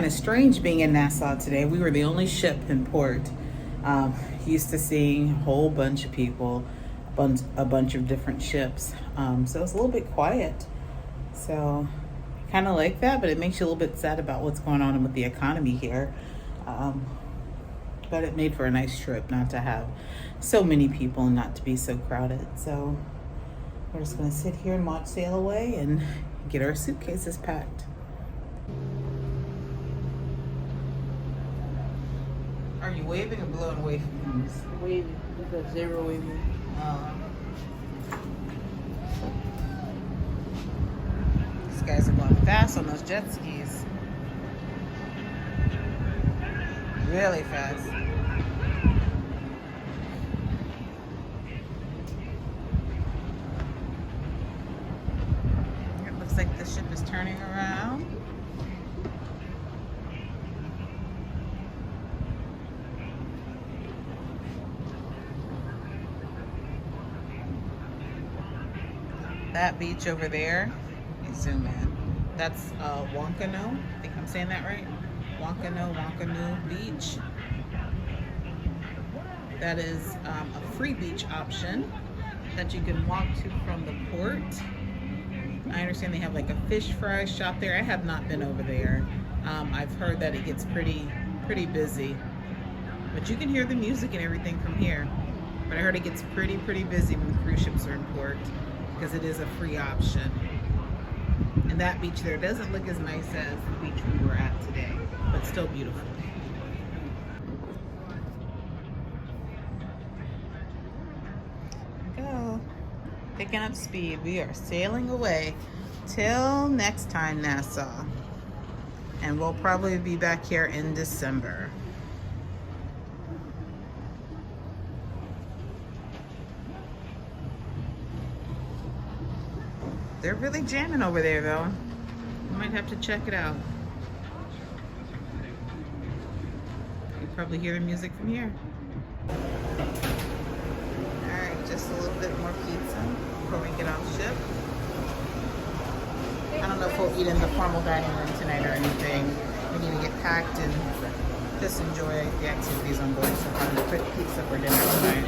of strange being in Nassau today. We were the only ship in port. Used to seeing a whole bunch of people, a bunch of different ships. So it's a little bit quiet. So kind of like that, but it makes you a little bit sad about what's going on with the economy here. But it made for a nice trip not to have so many people and not to be so crowded. So we're just going to sit here and watch sail away and get our suitcases packed. Are you waving or blowing away from these? Waving. Because zero waving. These guys are going fast on those jet skis. Really fast. It looks like the ship is turning around. That beach over there, let me zoom in. That's Wankano. I think I'm saying that right. Wankano Beach. That is a free beach option that you can walk to from the port. I understand they have like a fish fry shop there. I have not been over there. I've heard that it gets pretty busy, but you can hear the music and everything from here. But I heard it gets pretty busy when the cruise ships are in port because it is a free option. And that beach there doesn't look as nice as the beach we were at today, but still beautiful. There we go. Picking up speed. We are sailing away till next time, Nassau. And we'll probably be back here in December. They're really jamming over there, though. You might have to check it out. You probably hear the music from here. Alright, just a little bit more pizza before we get off ship. I don't know if we'll eat in the formal dining room tonight or anything. We need to get packed and just enjoy the activities on board. So I'm gonna put pizza for dinner tonight.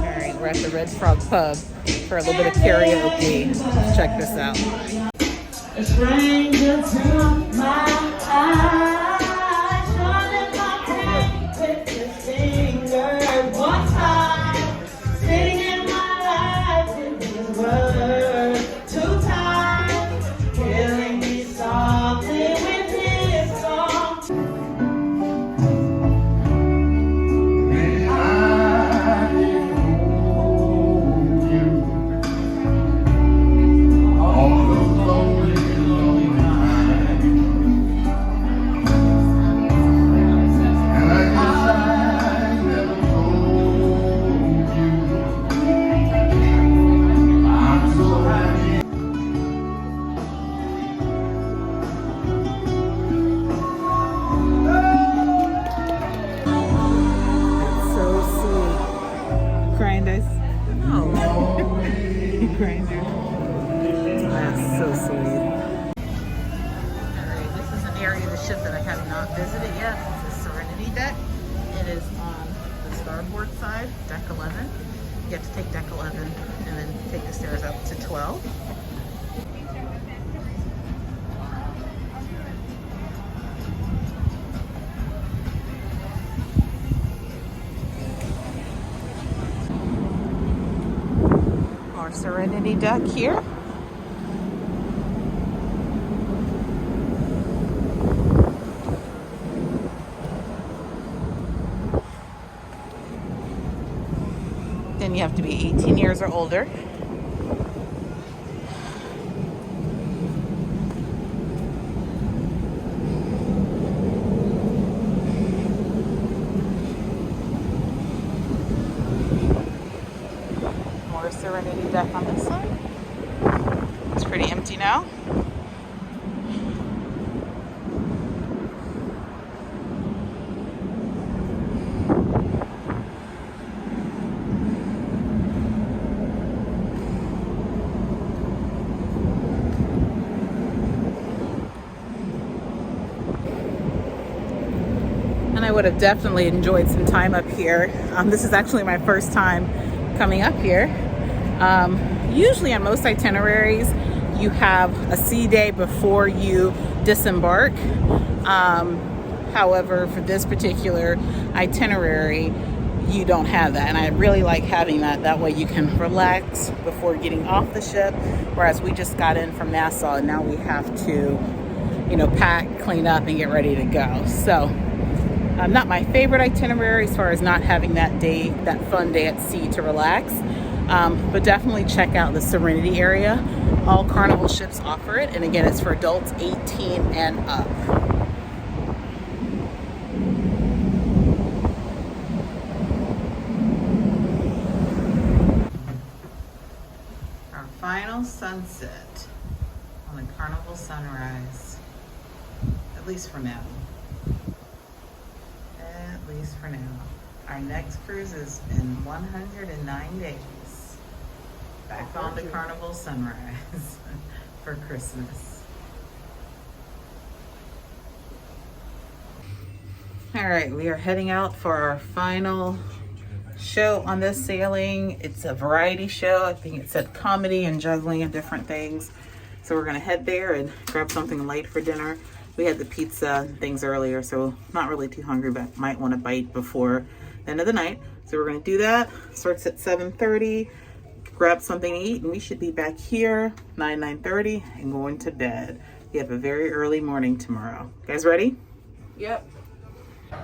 Alright, we're at the Red Frog Pub for a little bit of karaoke. Let's check this out. A stranger to my eyes, running my hand with his finger. One time, sitting in my life with his word. Two times, killing me softly with his song. Grinder. That's so sweet. Alright, this is an area of the ship that I have not visited yet. It's the Serenity deck. It is on the starboard side, deck 11. You have to take deck 11 and then take the stairs up to 12. Serenity deck here. Then you have to be 18 years or older. Serenity deck on this side. It's pretty empty now. would have definitely enjoyed some time up here. This is actually my first time coming up here. Usually on most itineraries, you have a sea day before you disembark. However, for this particular itinerary, you don't have that. And I really like having that. That way you can relax before getting off the ship. Whereas we just got in from Nassau and now we have to, you know, pack, clean up, and get ready to go. So not my favorite itinerary as far as not having that day, that fun day at sea to relax. But definitely check out the Serenity area. All Carnival ships offer it. And again, it's for adults 18 and up. Our final sunset on the Carnival sunrise. At least for now. At least for now. Our next cruise is in 109 days. Back on the Carnival sunrise for Christmas. All right, we are heading out for our final show on this sailing. It's a variety show. I think it said comedy and juggling and different things. So we're gonna head there and grab something light for dinner. We had the pizza and things earlier, so not really too hungry, but might want to bite before the end of the night. So we're gonna do that. Starts at 7:30. Grab something to eat, and we should be back here 9:30 and going to bed. We have a very early morning tomorrow. You guys ready? Yep.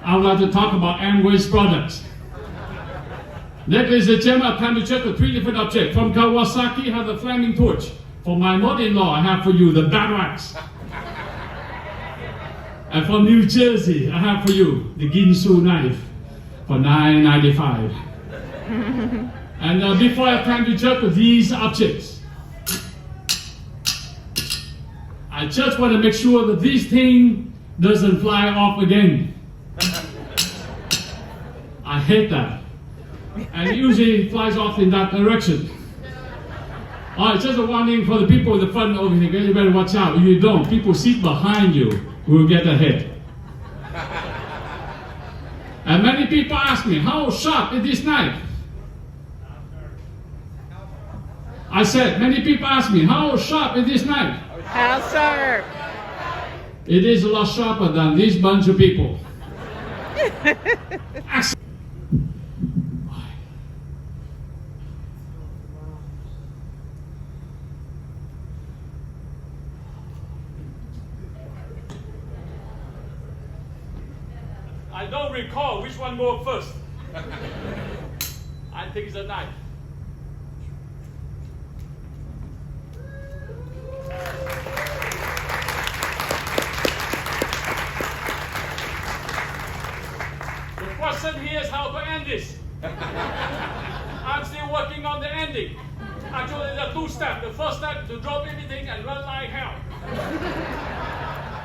I would like to talk about Amway's products. Ladies and gentlemen, time to check the 3 different objects. From Kawasaki, I have the flaming torch. For my mother-in-law, I have for you the battle axe. And from New Jersey, I have for you the Ginsu knife for $9.95. And before I have time to check with these objects, I just want to make sure that this thing doesn't fly off again. I hate that. And it usually flies off in that direction. All right, just a warning for the people in the front over here. You better watch out. If you don't, people sit behind you will get ahead. And many people ask me, how sharp is this knife? I said, many people ask me, how sharp is this knife? How sharp? It is a lot sharper than this bunch of people. I don't recall which one broke first. I think it's a knife. The question here is how to end this. I'm still working on the ending. Actually, there are 2 steps. The first step is to drop everything and run like hell.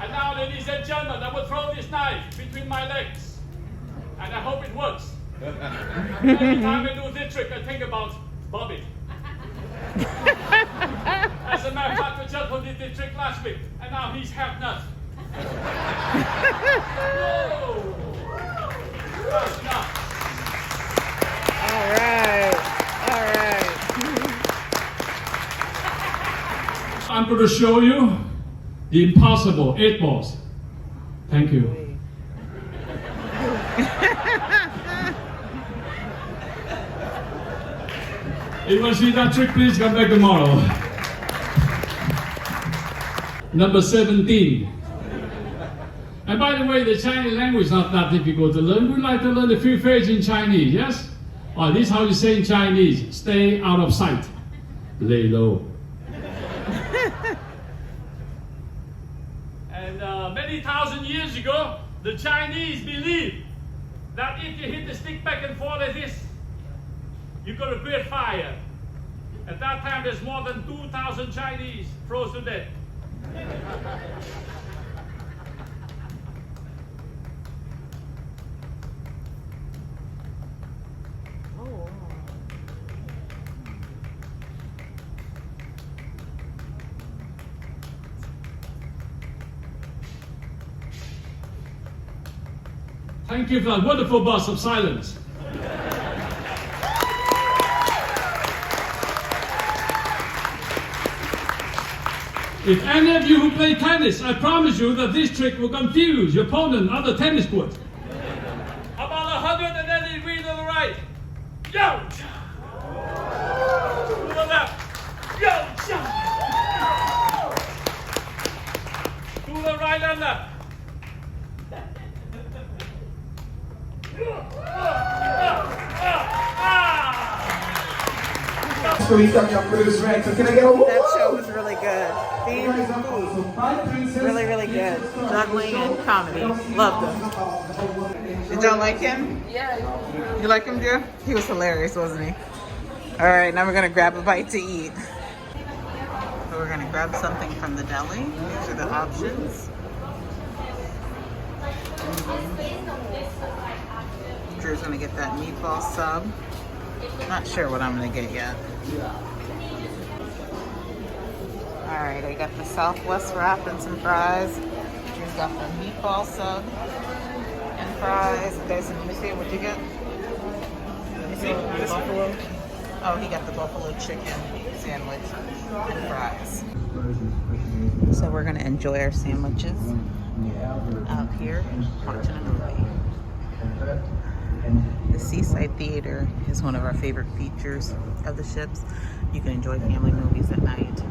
And now, ladies and gentlemen, I will throw this knife between my legs. And I hope it works. Every time I do this trick, I think about Bobby. As a matter of fact, we just did the trick last week, and now he's half nuts. Whoa! That's nuts. All right. All right. I'm going to show you the impossible 8 balls. Thank you. If you want to see that trick, please come back tomorrow. Number 17. And by the way, the Chinese language is not that difficult to learn. We'd like to learn a few phrases in Chinese, yes? Oh, this is how you say in Chinese. Stay out of sight. Lay low. And many thousand years ago, the Chinese believed that if you hit the stick back and forth like this, you're going to create fire. At that time, there's more than 2,000 Chinese froze to death. Thank you for that wonderful burst of silence. If any of you who play tennis, I promise you that this trick will confuse your opponent on the tennis court. About 180 degrees to the right. Yo! To the left. Yo! To the right and left. So we got your cruise right. So can I get a whoop? That show was really good. Thein Fu. Really, really good. Juggling and comedy. Loved him. Did y'all like him? Yeah. You like him, Drew? He was hilarious, wasn't he? All right, now we're gonna grab a bite to eat. So we're gonna grab something from the deli. These are the options. Drew's gonna get that meatball sub. Not sure what I'm gonna get yet. All right, I got the Southwest wrap and some fries. Drew's got the meatball sub and fries. Dyson, let me see, what'd you get? Let me see, buffalo. Oh, he got the buffalo chicken sandwich and fries. So we're gonna enjoy our sandwiches out here watching a movie. The Seaside Theater is one of our favorite features of the ships. You can enjoy family movies at night.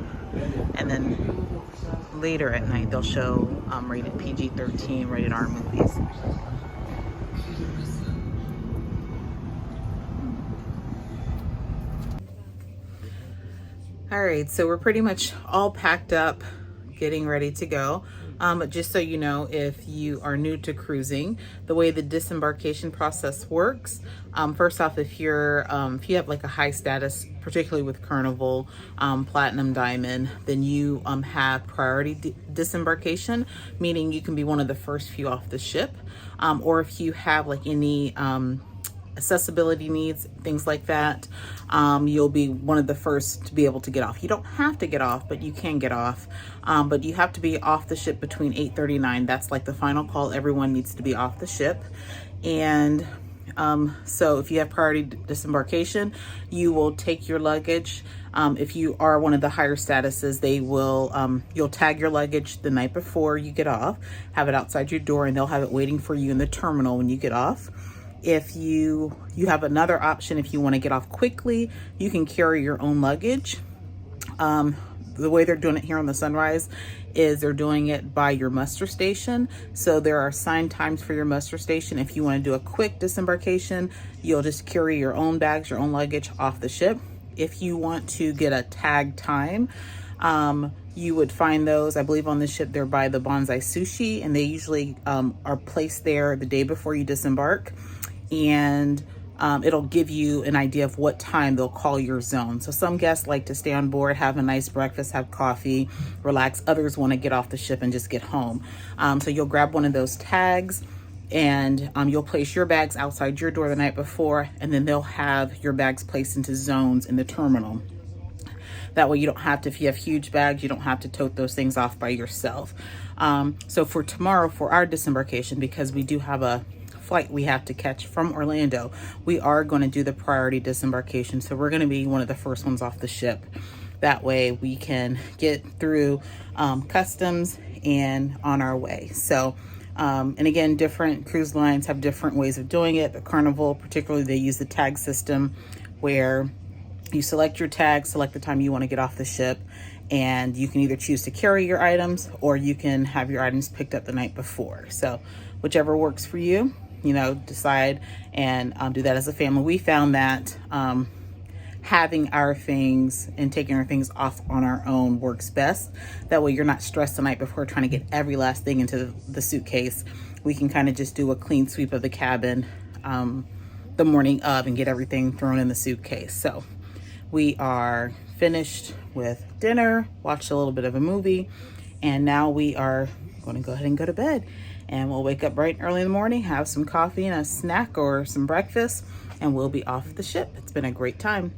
And then later at night, they'll show rated PG-13, rated R movies. All right, so we're pretty much all packed up, getting ready to go. But just so you know, if you are new to cruising, the way the disembarkation process works, first off, if you have like a high status, particularly with Carnival, Platinum, Diamond, then you have priority disembarkation, meaning you can be one of the first few off the ship. Or if you have like any accessibility needs, things like that, you'll be one of the first to be able to get off. You don't have to get off, but you can get off. But you have to be off the ship between 8:39. That's like the final call. Everyone needs to be off the ship. And so if you have priority disembarkation, you will take your luggage. If you are one of the higher statuses, they will, you'll tag your luggage the night before you get off, have it outside your door, and they'll have it waiting for you in the terminal when you get off. If you have another option, if you want to get off quickly, you can carry your own luggage. The way they're doing it here on the Sunrise is they're doing it by your muster station. So there are assigned times for your muster station. If you want to do a quick disembarkation, you'll just carry your own bags, your own luggage off the ship. If you want to get a tag time, you would find those, I believe on the ship, they're by the Bonsai Sushi, and they usually are placed there the day before you disembark. And it'll give you an idea of what time they'll call your zone. So some guests like to stay on board, have a nice breakfast, have coffee, relax. Others want to get off the ship and just get home. So you'll grab one of those tags, and you'll place your bags outside your door the night before, and then they'll have your bags placed into zones in the terminal. That way you don't have to, if you have huge bags, you don't have to tote those things off by yourself. So for tomorrow, for our disembarkation, because we do have a flight we have to catch from Orlando, we are going to do the priority disembarkation. So we're going to be one of the first ones off the ship. That way we can get through customs and on our way. So, and again, different cruise lines have different ways of doing it. The Carnival, particularly, they use the tag system where you select your tag, select the time you want to get off the ship, and you can either choose to carry your items or you can have your items picked up the night before. So whichever works for you, decide and do that as a family. We found that having our things and taking our things off on our own works best. That way you're not stressed the night before trying to get every last thing into the suitcase. We can kind of just do a clean sweep of the cabin the morning of and get everything thrown in the suitcase. So we are finished with dinner, watched a little bit of a movie, and now we are going to go ahead and go to bed. And we'll wake up bright and early in the morning, have some coffee and a snack or some breakfast, and we'll be off the ship. It's been a great time.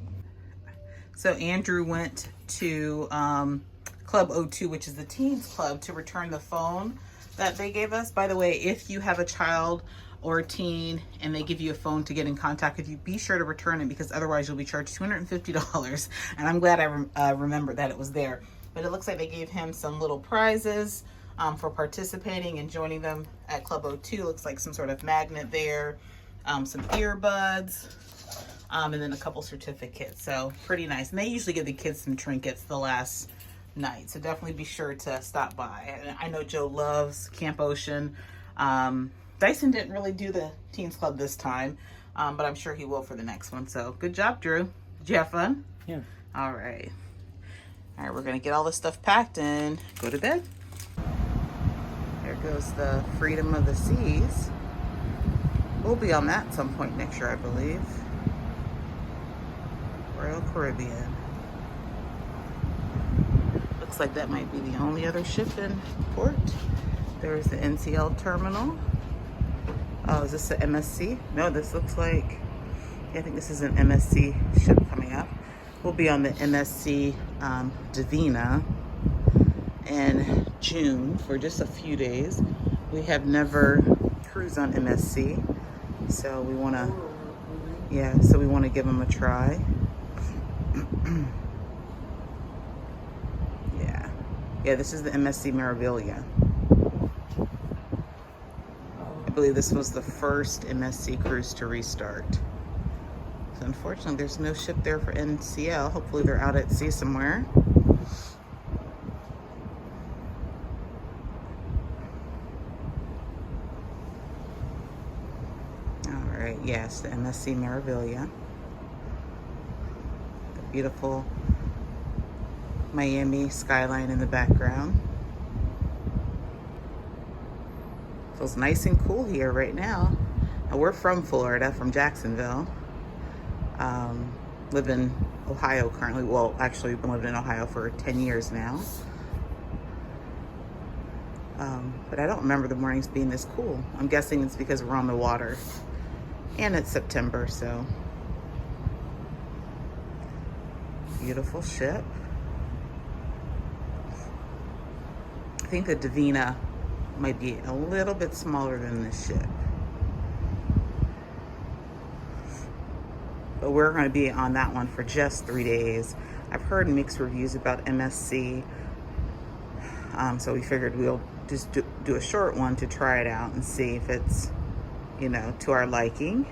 So Andrew went to Club O2, which is the teens club, to return the phone that they gave us. By the way, if you have a child or teen, and they give you a phone to get in contact with you, be sure to return it, because otherwise you'll be charged $250. And I'm glad I remembered that it was there. But it looks like they gave him some little prizes for participating and joining them at Club O2. Looks like some sort of magnet there, some earbuds, and then a couple certificates. So pretty nice. And they usually give the kids some trinkets the last night. So definitely be sure to stop by. And I know Joe loves Camp Ocean. Dyson didn't really do the Teens Club this time, but I'm sure he will for the next one. So good job, Drew. Did you have fun? Yeah. All right. All right, we're gonna get all this stuff packed and go to bed. There goes the Freedom of the Seas. We'll be on that at some point next year, I believe. Royal Caribbean. Looks like that might be the only other ship in port. There's the NCL terminal. Oh, is this the MSC? No, this looks like, I think this is an MSC ship coming up. We'll be on the MSC Divina in June for just a few days. We have never cruised on MSC, so we want to, yeah, so we want to give them a try. Yeah, this is the MSC Meraviglia. I believe this was the first MSC cruise to restart. So unfortunately, there's no ship there for NCL. Hopefully they're out at sea somewhere. All right, yes, the MSC Meraviglia. The beautiful Miami skyline in the background. Feels nice and cool here right now. Now we're from Florida, from Jacksonville. Live in Ohio currently. Well, actually, we've been living in Ohio for 10 years now. But I don't remember the mornings being this cool. I'm guessing it's because we're on the water. And it's September, so. Beautiful ship. I think the Divina might be a little bit smaller than this ship. But we're going to be on that one for just 3 days. I've heard mixed reviews about MSC. So we figured we'll just do a short one to try it out and see if it's, you know, to our liking.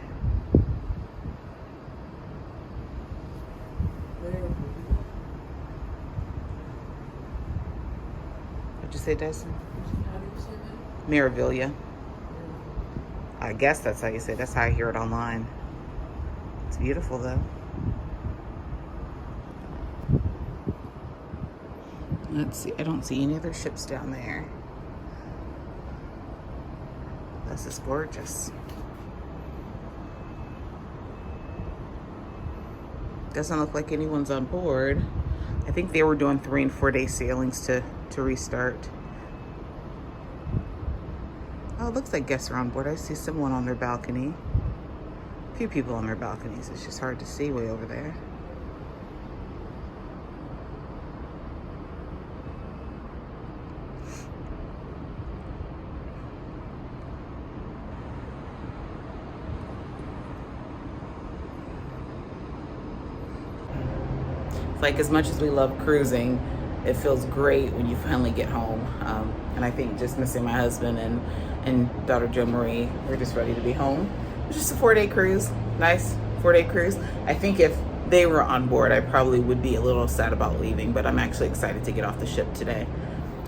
What'd you say, Dyson? Meraviglia. I guess that's how you say it. That's how I hear it online. It's beautiful though. Let's see. I don't see any other ships down there. This is gorgeous. Doesn't look like anyone's on board. I think they were doing 3 and 4 day sailings to restart. Oh, it looks like guests are on board. I see someone on their balcony. A few people on their balconies. It's just hard to see way over there. It's like, as much as we love cruising, it feels great when you finally get home. And I think just missing my husband and daughter Jo Marie, we're just ready to be home. It's just a 4-day cruise. Nice 4-day cruise. I think if they were on board, I probably would be a little sad about leaving, but I'm actually excited to get off the ship today.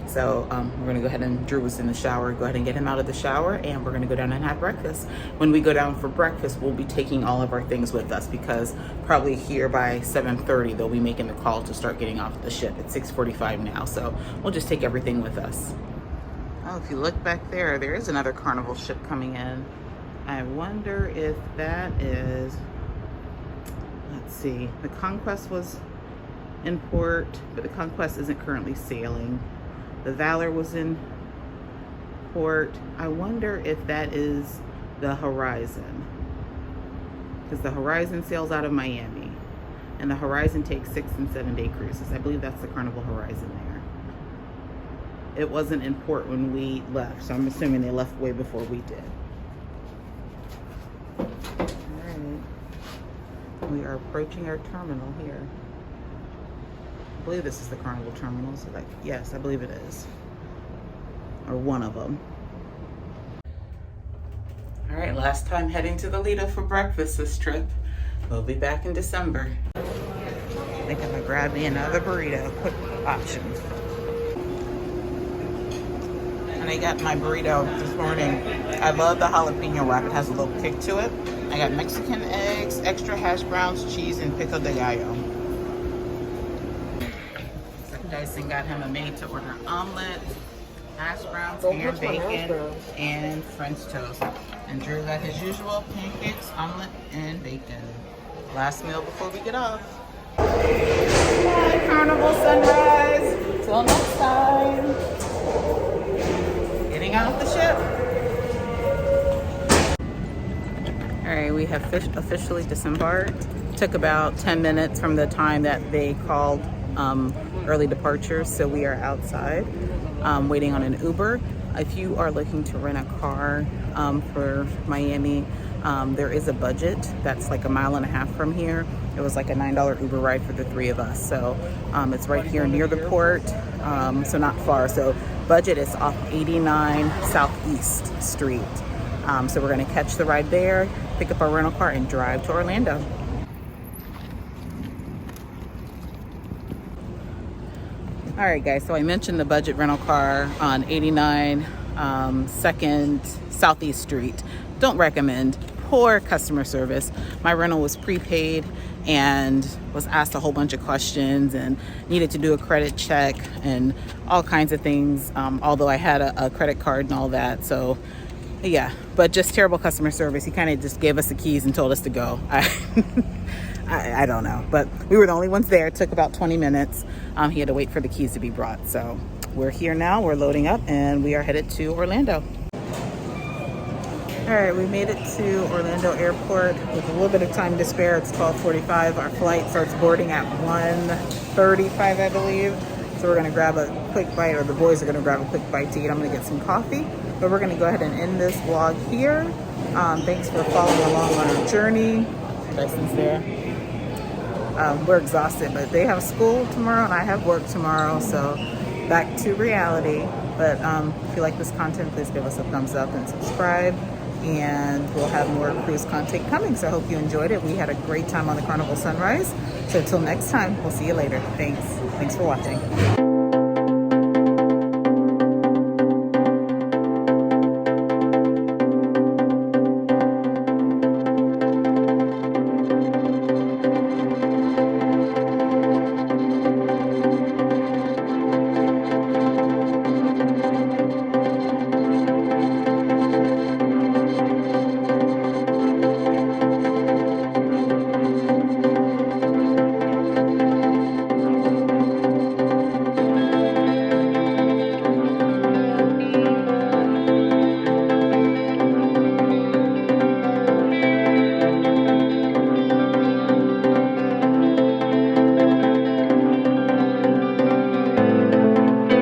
So we're gonna go ahead, and Drew was in the shower, go ahead and get him out of the shower, and we're gonna go down and have breakfast. When we go down for breakfast, we'll be taking all of our things with us, because probably here by 7:30, they'll be making the call to start getting off the ship. It's 6:45 now, so we'll just take everything with us. Oh, if you look back there, there is another Carnival ship coming in. I wonder if that is, let's see, the Conquest was in port, but the Conquest isn't currently sailing. The Valor was in port. I wonder if that is the Horizon, because the Horizon sails out of Miami, and the Horizon takes 6 and 7 day cruises. I believe that's the Carnival Horizon there. It wasn't in port when we left, so I'm assuming they left way before we did. We are approaching our terminal here. I believe this is the Carnival terminal. So yes, I believe it is. Or one of them. All right, last time heading to the Lido for breakfast this trip. We'll be back in December. I think I'm gonna grab me another burrito, quick option. And I got my burrito this morning. I love the jalapeno wrap. It has a little kick to it. I got Mexican eggs, extra hash browns, cheese, and pico de gallo. So Dyson got him a made-to-order omelet, hash browns, ham, bacon, and French toast. And Drew got his usual pancakes, omelet, and bacon. Last meal before we get off. Bye, Carnival Sunrise. Till next time. Getting off the ship. All right, we have officially disembarked. Took about 10 minutes from the time that they called early departure, so we are outside waiting on an Uber. If you are looking to rent a car for Miami, there is a budget that's like 1.5 miles from here. It was like a $9 Uber ride for the 3 of us. So it's right here near the port, so not far. So budget is off 89 Southeast Street. So we're gonna catch the ride there, pick up our rental car, and drive to Orlando. All right, guys, so I mentioned the budget rental car on 89 2nd Southeast Street. Don't recommend. Poor customer service. My rental was prepaid and was asked a whole bunch of questions and needed to do a credit check and all kinds of things, although I had a credit card and all that. So yeah, but just terrible customer service. He kind of just gave us the keys and told us to go. I don't know, but we were the only ones there. It took about 20 minutes. He had to wait for the keys to be brought. So we're here now, we're loading up, and we are headed to Orlando. All right, we made it to Orlando Airport with a little bit of time to spare. It's 12:45. Our flight starts boarding at 1:35, I believe. So we're gonna grab a quick bite, or the boys are gonna grab a quick bite to eat. I'm gonna get some coffee, but we're gonna go ahead and end this vlog here. Thanks for following along on our journey. Dyson's there. We're exhausted, but they have school tomorrow and I have work tomorrow, so back to reality. But if you like this content, please give us a thumbs up and subscribe, and we'll have more cruise content coming. So I hope you enjoyed it. We had a great time on the Carnival Sunrise. So until next time, we'll see you later. Thanks for watching.